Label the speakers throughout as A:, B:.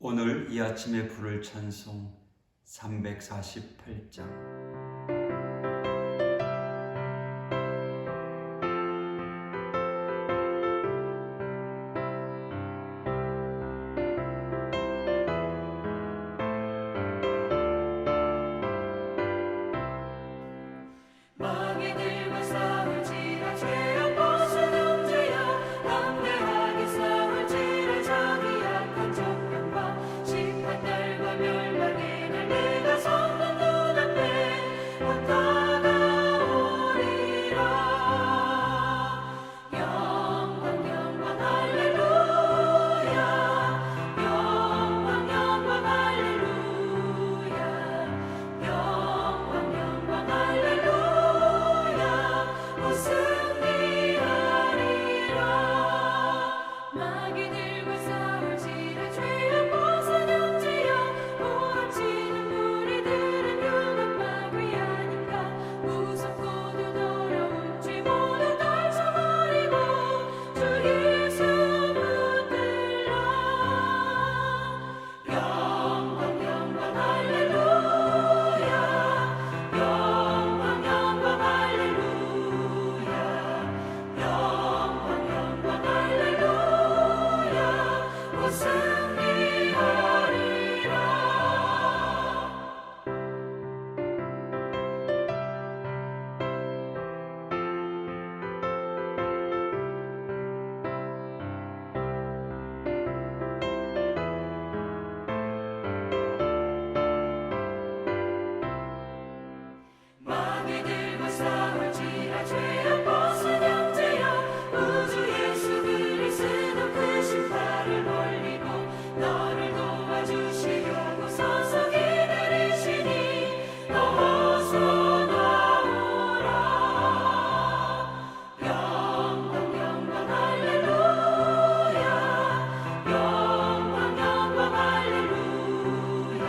A: 오늘 이 아침에 부를 찬송 348장.
B: 마귀들과 싸울지라 죄악 벗은 형제여 담대하게 싸울지라 자기 약한 적병과 심판날과 멸망의 날 내가 섰는 눈앞에 곧 다가오리라. 영광 영광 할렐루야. 영광 영광 할렐루야. 영광 영광 할렐루야. 승리하리라. 마귀들과 싸울지라 죄악 벗은 형제여 고함치는 무리들은 흉한 마귀 아닌가. 무섭고도 더러운 죄 모두 떨쳐버리고 주 예수 붙들라. 영광 영광 할렐루야. 영광 영광 할렐루야. 영광 영광 할렐루야. 곧 승리하리라. 마귀들과 싸울지라 죄악 벗은 형제여 우주 예수 그리스도 그 신발을 벌리고 너를 도와주시려고 서서 기다리시니 너 어서 나오라. 영광 영광 할렐루야. 영광 영광 할렐루야.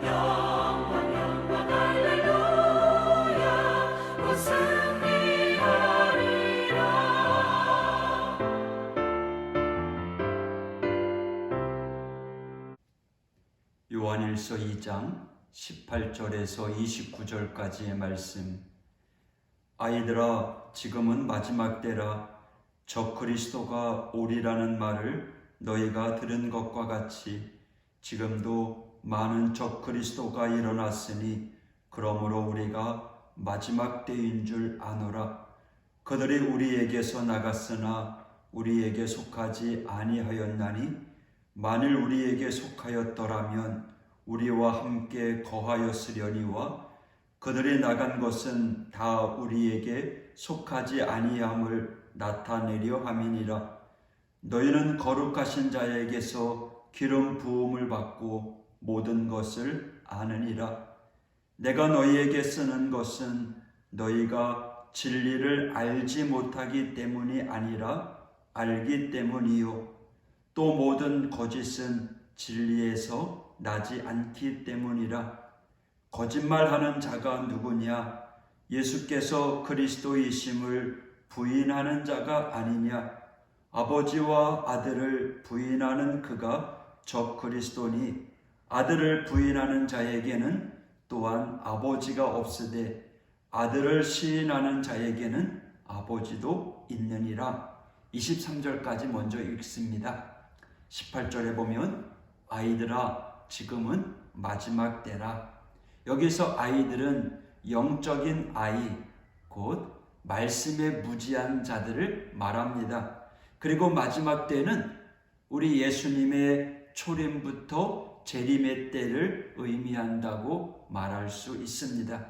B: 영광 영광 할렐루야. 곧 승리하리라.
A: 요한일서 2장 18절에서 29절까지의 말씀. 아이들아, 지금은 마지막 때라. 저 그리스도가 오리라는 말을 너희가 들은 것과 같이 지금도 많은 저 그리스도가 일어났으니 그러므로 우리가 마지막 때인 줄 아노라. 그들이 우리에게서 나갔으나 우리에게 속하지 아니하였나니 만일 우리에게 속하였더라면 우리와 함께 거하였으려니와 그들이 나간 것은 다 우리에게 속하지 아니함을 나타내려 함이니라. 너희는 거룩하신 자에게서 기름 부음을 받고 모든 것을 아느니라. 내가 너희에게 쓰는 것은 너희가 진리를 알지 못하기 때문이 아니라 알기 때문이요. 또 모든 거짓은 진리에서 나지 않기 때문이라. 거짓말하는 자가 누구냐? 예수께서 그리스도이심을 부인하는 자가 아니냐? 아버지와 아들을 부인하는 그가 저 그리스도니 아들을 부인하는 자에게는 또한 아버지가 없으되 아들을 시인하는 자에게는 아버지도 있느니라. 23절까지 먼저 읽습니다. 18절에 보면 아이들아, 지금은 마지막 때라. 여기서 아이들은 영적인 아이, 곧 말씀에 무지한 자들을 말합니다. 그리고 마지막 때는 우리 예수님의 초림부터 재림의 때를 의미한다고 말할 수 있습니다.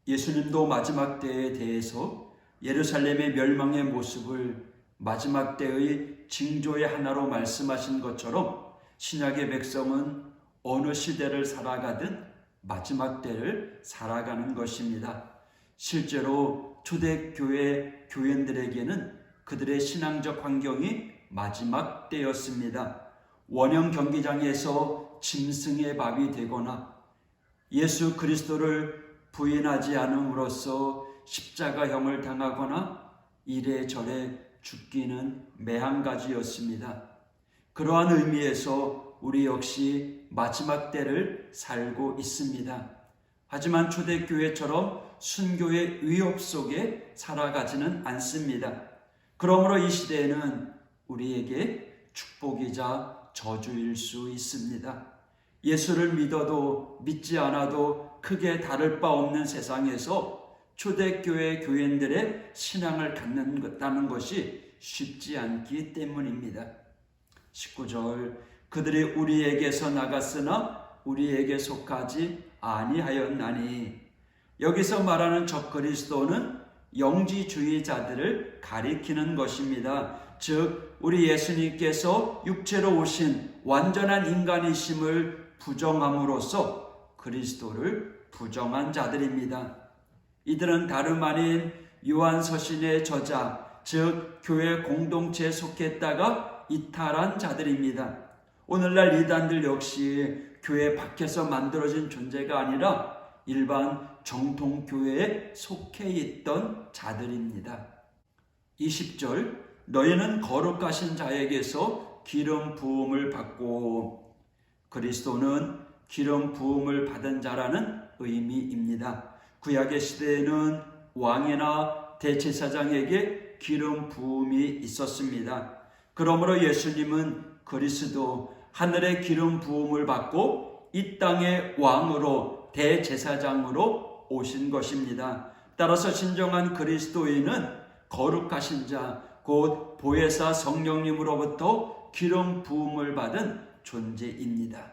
A: 예수님도 마지막 때에 대해서 예루살렘의 멸망의 모습을 마지막 때의 징조의 하나로 말씀하신 것처럼 신약의 백성은 어느 시대를 살아가든 마지막 때를 살아가는 것입니다. 실제로 초대교회 교인들에게는 그들의 신앙적 환경이 마지막 때였습니다. 원형 경기장에서 짐승의 밥이 되거나 예수 그리스도를 부인하지 않음으로써 십자가형을 당하거나 이래저래 죽기는 매한가지였습니다. 그러한 의미에서 우리 역시 마지막 때를 살고 있습니다. 하지만 초대교회처럼 순교의 위협 속에 살아가지는 않습니다. 그러므로 이 시대에는 우리에게 축복이자 저주일 수 있습니다. 예수를 믿어도 믿지 않아도 크게 다를 바 없는 세상에서 초대교회 교인들의 신앙을 갖는다는 것이 쉽지 않기 때문입니다. 19절 그들이 우리에게서 나갔으나 우리에게 속하지 아니하였나니, 여기서 말하는 적그리스도는 영지주의자들을 가리키는 것입니다. 즉 우리 예수님께서 육체로 오신 완전한 인간이심을 부정함으로써 그리스도를 부정한 자들입니다. 이들은 다름 아닌 요한서신의 저자, 즉 교회 공동체에 속했다가 이탈한 자들입니다. 오늘날 이단들 역시 교회 밖에서 만들어진 존재가 아니라 일반 정통교회에 속해 있던 자들입니다. 20절 너희는 거룩하신 자에게서 기름 부음을 받고, 그리스도는 기름 부음을 받은 자라는 의미입니다. 구약의 시대에는 왕이나 대제사장에게 기름 부음이 있었습니다. 그러므로 예수님은 그리스도 하늘의 기름 부음을 받고 이 땅의 왕으로 대제사장으로 오신 것입니다. 따라서 진정한 그리스도인은 거룩하신 자, 곧 보혜사 성령님으로부터 기름 부음을 받은 존재입니다.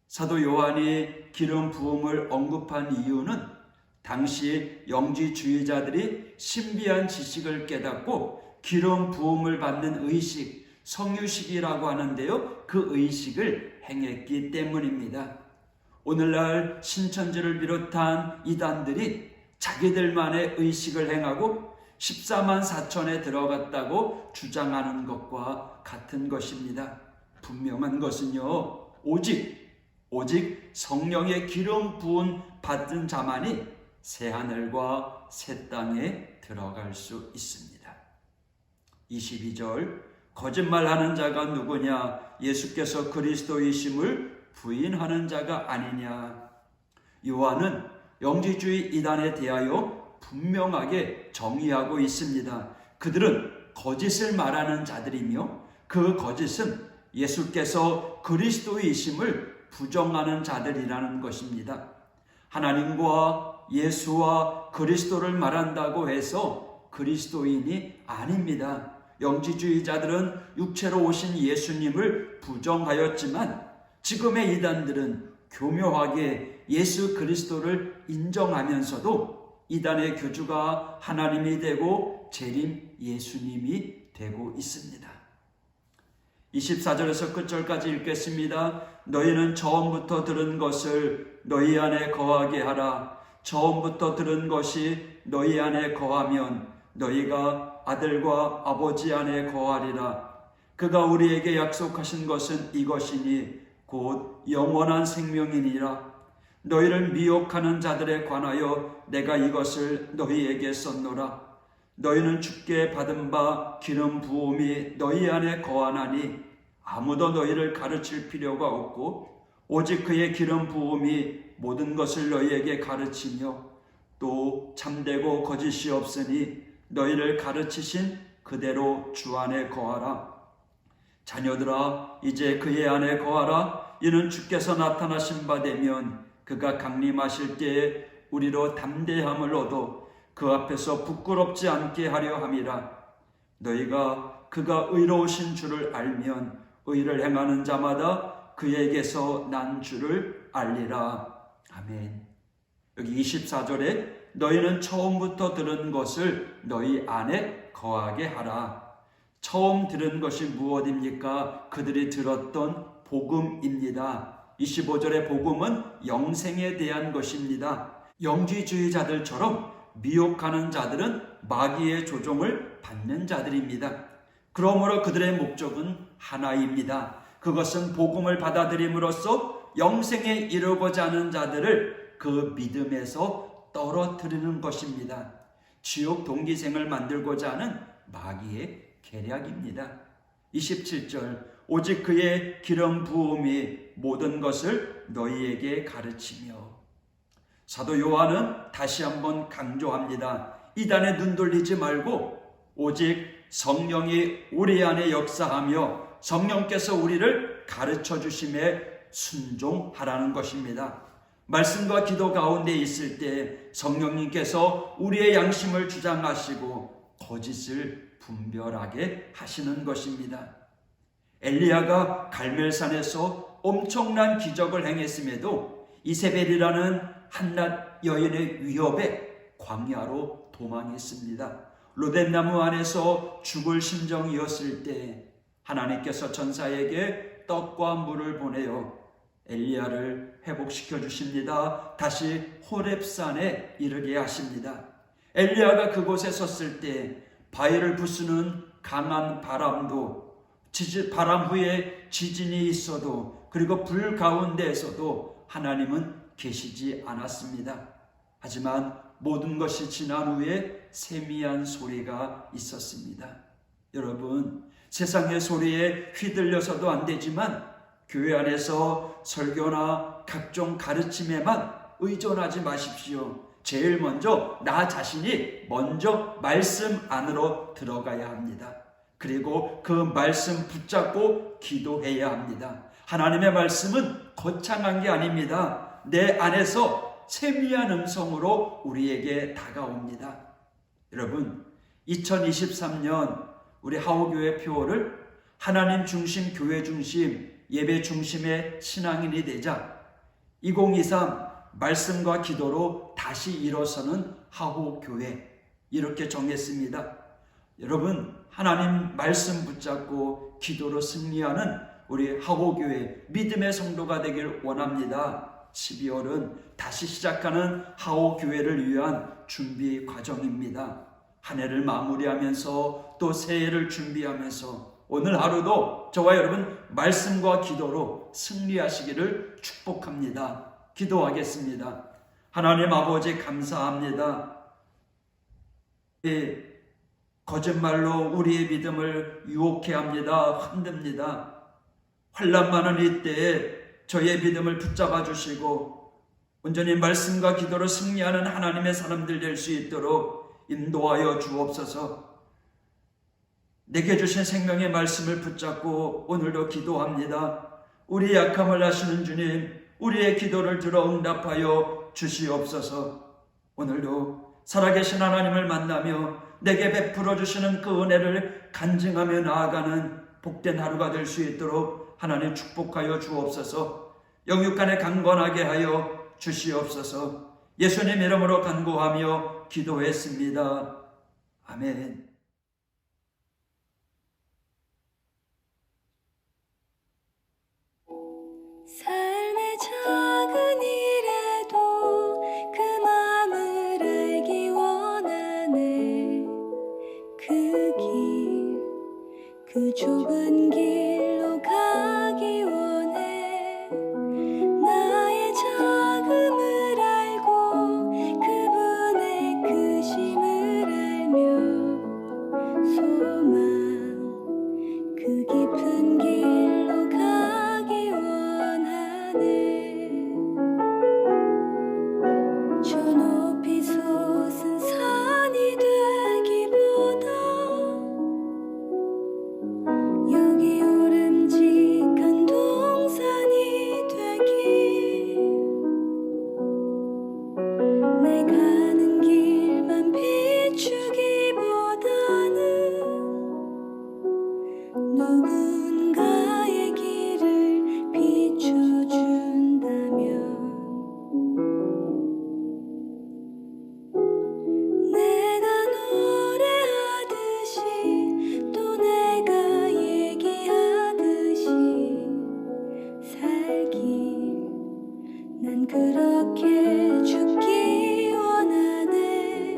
A: 사도 요한이 기름 부음을 언급한 이유는 당시 영지주의자들이 신비한 지식을 깨닫고 기름 부음을 받는 의식, 성유식이라고 하는데요, 그 의식을 행했기 때문입니다. 오늘날 신천지를 비롯한 이단들이 자기들만의 의식을 행하고 14만 4천에 들어갔다고 주장하는 것과 같은 것입니다. 분명한 것은요, 오직 성령의 기름 부음 받은 자만이 새하늘과 새 땅에 들어갈 수 있습니다. 22절 거짓말하는 자가 누구냐? 예수께서 그리스도이심을 부인하는 자가 아니냐? 요한은 영지주의 이단에 대하여 분명하게 정의하고 있습니다. 그들은 거짓을 말하는 자들이며 그 거짓은 예수께서 그리스도이심을 부정하는 자들이라는 것입니다. 하나님과 예수와 그리스도를 말한다고 해서 그리스도인이 아닙니다. 영지주의자들은 육체로 오신 예수님을 부정하였지만 지금의 이단들은 교묘하게 예수 그리스도를 인정하면서도 이단의 교주가 하나님이 되고 재림 예수님이 되고 있습니다. 24절에서 끝절까지 읽겠습니다. 너희는 처음부터 들은 것을 너희 안에 거하게 하라. 처음부터 들은 것이 너희 안에 거하면 너희가 아들과 아버지 안에 거하리라. 그가 우리에게 약속하신 것은 이것이니 곧 영원한 생명이니라. 너희를 미혹하는 자들에 관하여 내가 이것을 너희에게 썼노라. 너희는 주께 받은 바 기름 부음이 너희 안에 거하나니 아무도 너희를 가르칠 필요가 없고 오직 그의 기름 부음이 모든 것을 너희에게 가르치며 또 참되고 거짓이 없으니 너희를 가르치신 그대로 주 안에 거하라. 자녀들아 이제 그의 안에 거하라. 이는 주께서 나타나신 바 되면 그가 강림하실 때에 우리로 담대함을 얻어 그 앞에서 부끄럽지 않게 하려 함이라. 너희가 그가 의로우신 줄을 알면 의를 행하는 자마다 그에게서 난 줄을 알리라. 아멘. 여기 24절에 너희는 처음부터 들은 것을 너희 안에 거하게 하라. 처음 들은 것이 무엇입니까? 그들이 들었던 복음입니다. 25절의 복음은 영생에 대한 것입니다. 영지주의자들처럼 미혹하는 자들은 마귀의 조종을 받는 자들입니다. 그러므로 그들의 목적은 하나입니다. 그것은 복음을 받아들임으로써 영생에 이르고자 하는 자들을 그 믿음에서 떨어뜨리는 것입니다. 지옥 동기생을 만들고자 하는 마귀의 계략입니다. 27절 오직 그의 기름 부음이 모든 것을 너희에게 가르치며. 사도 요한은 다시 한번 강조합니다. 이단에 눈 돌리지 말고 오직 성령이 우리 안에 역사하며 성령께서 우리를 가르쳐 주심에 순종하라는 것입니다. 말씀과 기도 가운데 있을 때 성령님께서 우리의 양심을 주장하시고 거짓을 분별하게 하시는 것입니다. 엘리야가 갈멜산에서 엄청난 기적을 행했음에도 이세벨이라는 한낱 여인의 위협에 광야로 도망했습니다. 로뎀나무 안에서 죽을 심정이었을 때 하나님께서 전사에게 떡과 물을 보내어 엘리야를 회복시켜 주십니다. 다시 호렙산에 이르게 하십니다. 엘리야가 그곳에 섰을 때 바위를 부수는 강한 바람도, 바람 후에 지진이 있어도, 그리고 불 가운데에서도 하나님은 계시지 않았습니다. 하지만 모든 것이 지난 후에 세미한 소리가 있었습니다. 여러분, 세상의 소리에 휘둘려서도 안 되지만 교회 안에서 설교나 각종 가르침에만 의존하지 마십시오. 제일 먼저 나 자신이 먼저 말씀 안으로 들어가야 합니다. 그리고 그 말씀 붙잡고 기도해야 합니다. 하나님의 말씀은 거창한 게 아닙니다. 내 안에서 세미한 음성으로 우리에게 다가옵니다. 여러분, 2023년 우리 하오교회 표어를 하나님 중심, 교회 중심, 예배 중심의 신앙인이 되자 2023 말씀과 기도로 다시 일어서는 하오교회, 이렇게 정했습니다. 여러분, 하나님 말씀 붙잡고 기도로 승리하는 우리 하오교회 믿음의 성도가 되길 원합니다. 12월은 다시 시작하는 하오교회를 위한 준비 과정입니다. 한 해를 마무리하면서 또 새해를 준비하면서 오늘 하루도 저와 여러분 말씀과 기도로 승리하시기를 축복합니다. 기도하겠습니다. 하나님 아버지, 감사합니다. 거짓말로 우리의 믿음을 유혹해 합니다. 흔듭니다. 환난 많은 이때에 저의 믿음을 붙잡아 주시고 온전히 말씀과 기도로 승리하는 하나님의 사람들 될 수 있도록 인도하여 주옵소서. 내게 주신 생명의 말씀을 붙잡고 오늘도 기도합니다. 우리 약함을 아시는 주님, 우리의 기도를 들어 응답하여 주시옵소서. 오늘도 살아계신 하나님을 만나며 내게 베풀어 주시는 그 은혜를 간증하며 나아가는 복된 하루가 될 수 있도록 하나님 축복하여 주옵소서. 영육간에 강건하게 하여 주시옵소서. 예수님 이름으로 간구하며 기도했습니다. 아멘.
B: 삶의 작은 일에도 그 마음을 알기 원하네. 그 좁은 길로 가기 원해. 나의 작음을 알고 그분의 크심을 알며 소망 그 깊은 길로 가기 원하네. 저 높이 솟은 산이 되기보다 여기 오름직한 동산이 되길. 내 가는 길만 비추기보다는 누군가의 길을 비춰준다면 내가 노래하듯이 또 내가 얘기하듯이 살기, 난 그렇게 죽기 원하네.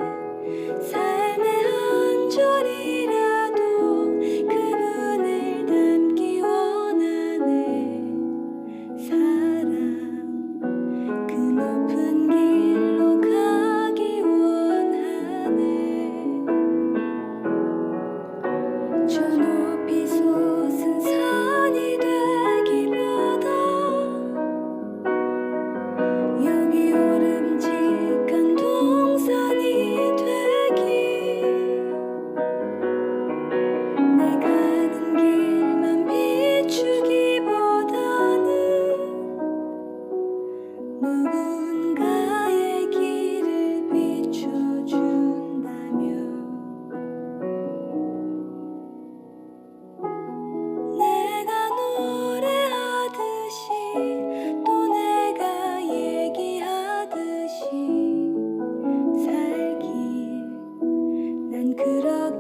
B: 삶의 한 절이라도 그분을 닮기 원하네. 사랑 그 높은 길로 가기 원하네. 저 높이 솟은 산이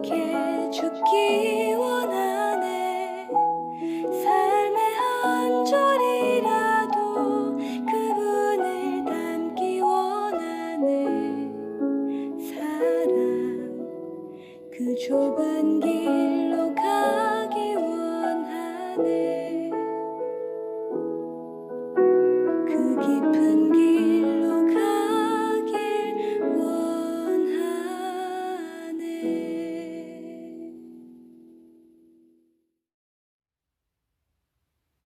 B: 그렇게 죽기 원하네. 삶의 한 절이라도 그분을 닮기 원하네. 사랑 그 좁은 길로 가기 원하네.